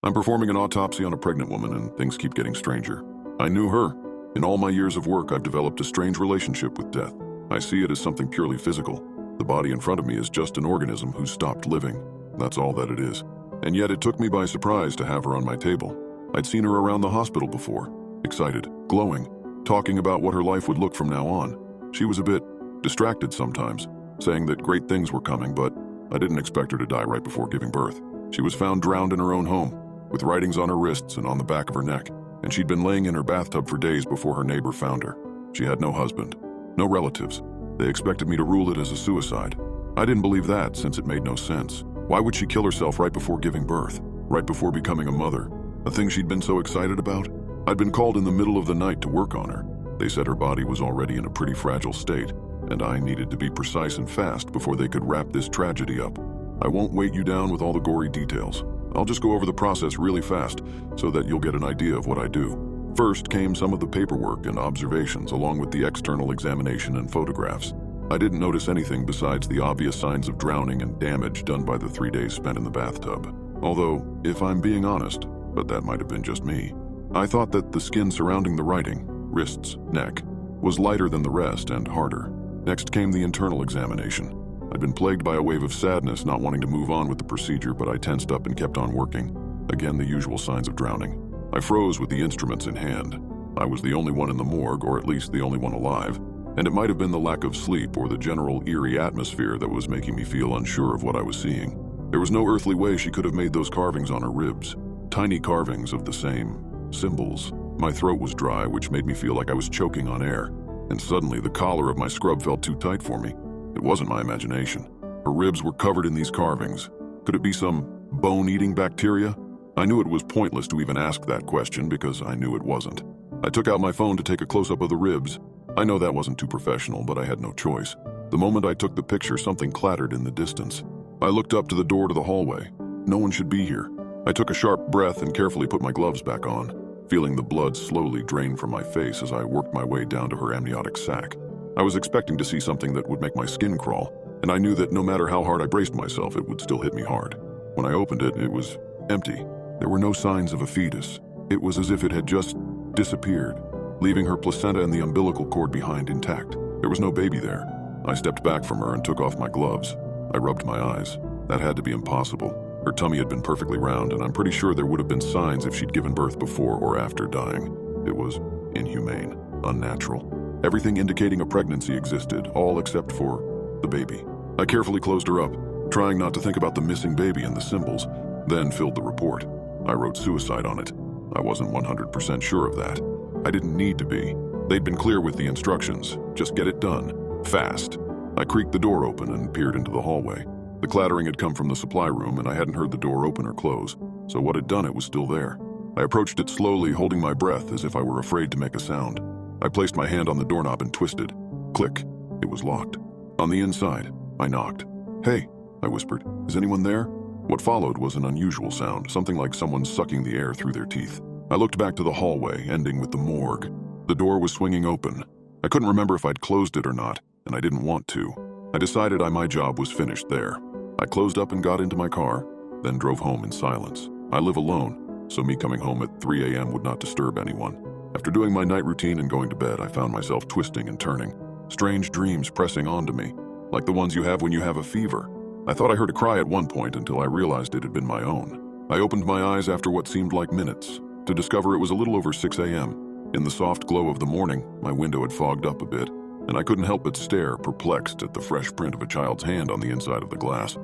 I'm performing an autopsy on a pregnant woman, and things keep getting stranger. I knew her. In all my years of work, I've developed a strange relationship with death. I see it as something purely physical. The body in front of me is just an organism who's stopped living. That's all that it is. And yet it took me by surprise to have her on my table. I'd seen her around the hospital before, excited, glowing, talking about what her life would look from now on. She was a bit distracted sometimes, saying that great things were coming, but I didn't expect her to die right before giving birth. She was found drowned in her own home, with writings on her wrists and on the back of her neck, and she'd been laying in her bathtub for days before her neighbor found her. She had no husband, no relatives. They expected me to rule it as a suicide. I didn't believe that, since it made no sense. Why would she kill herself right before giving birth, right before becoming a mother, a thing she'd been so excited about? I'd been called in the middle of the night to work on her. They said her body was already in a pretty fragile state, and I needed to be precise and fast before they could wrap this tragedy up. I won't weight you down with all the gory details. I'll just go over the process really fast so that you'll get an idea of what I do. First came some of the paperwork and observations, along with the external examination and photographs. I didn't notice anything besides the obvious signs of drowning and damage done by the 3 days spent in the bathtub. Although, if I'm being honest, but that might have been just me, I thought that the skin surrounding the writing, wrists, neck, was lighter than the rest and harder. Next came the internal examination. I'd been plagued by a wave of sadness, not wanting to move on with the procedure, but I tensed up and kept on working. Again, the usual signs of drowning. I froze with the instruments in hand. I was the only one in the morgue, or at least the only one alive, and it might have been the lack of sleep or the general eerie atmosphere that was making me feel unsure of what I was seeing. There was no earthly way she could have made those carvings on her ribs. Tiny carvings of the same symbols. My throat was dry, which made me feel like I was choking on air, and suddenly the collar of my scrub felt too tight for me. It wasn't my imagination. Her ribs were covered in these carvings. Could it be some bone-eating bacteria? I knew it was pointless to even ask that question because I knew it wasn't. I took out my phone to take a close-up of the ribs. I know that wasn't too professional, but I had no choice. The moment I took the picture, something clattered in the distance. I looked up to the door to the hallway. No one should be here. I took a sharp breath and carefully put my gloves back on, feeling the blood slowly drain from my face as I worked my way down to her amniotic sac. I was expecting to see something that would make my skin crawl, and I knew that no matter how hard I braced myself, it would still hit me hard. When I opened it, it was empty. There were no signs of a fetus. It was as if it had just disappeared, leaving her placenta and the umbilical cord behind intact. There was no baby there. I stepped back from her and took off my gloves. I rubbed my eyes. That had to be impossible. Her tummy had been perfectly round, and I'm pretty sure there would have been signs if she'd given birth before or after dying. It was inhumane, unnatural. Everything indicating a pregnancy existed, all except for the baby. I carefully closed her up, trying not to think about the missing baby and the symbols, then filled the report. I wrote suicide on it. I wasn't 100% sure of that. I didn't need to be. They'd been clear with the instructions. Just get it done. Fast. I creaked the door open and peered into the hallway. The clattering had come from the supply room, and I hadn't heard the door open or close, so what had done it was still there. I approached it slowly, holding my breath as if I were afraid to make a sound. I placed my hand on the doorknob and twisted. Click. It was locked. On the inside, I knocked. "Hey," I whispered. "Is anyone there?" What followed was an unusual sound, something like someone sucking the air through their teeth. I looked back to the hallway, ending with the morgue. The door was swinging open. I couldn't remember if I'd closed it or not, and I didn't want to. I decided my job was finished there. I closed up and got into my car, then drove home in silence. I live alone, so me coming home at 3 a.m. would not disturb anyone. After doing my night routine and going to bed, I found myself twisting and turning, strange dreams pressing onto me, like the ones you have when you have a fever. I thought I heard a cry at one point until I realized it had been my own. I opened my eyes after what seemed like minutes, to discover it was a little over 6 a.m. In the soft glow of the morning, my window had fogged up a bit, and I couldn't help but stare, perplexed, at the fresh print of a child's hand on the inside of the glass.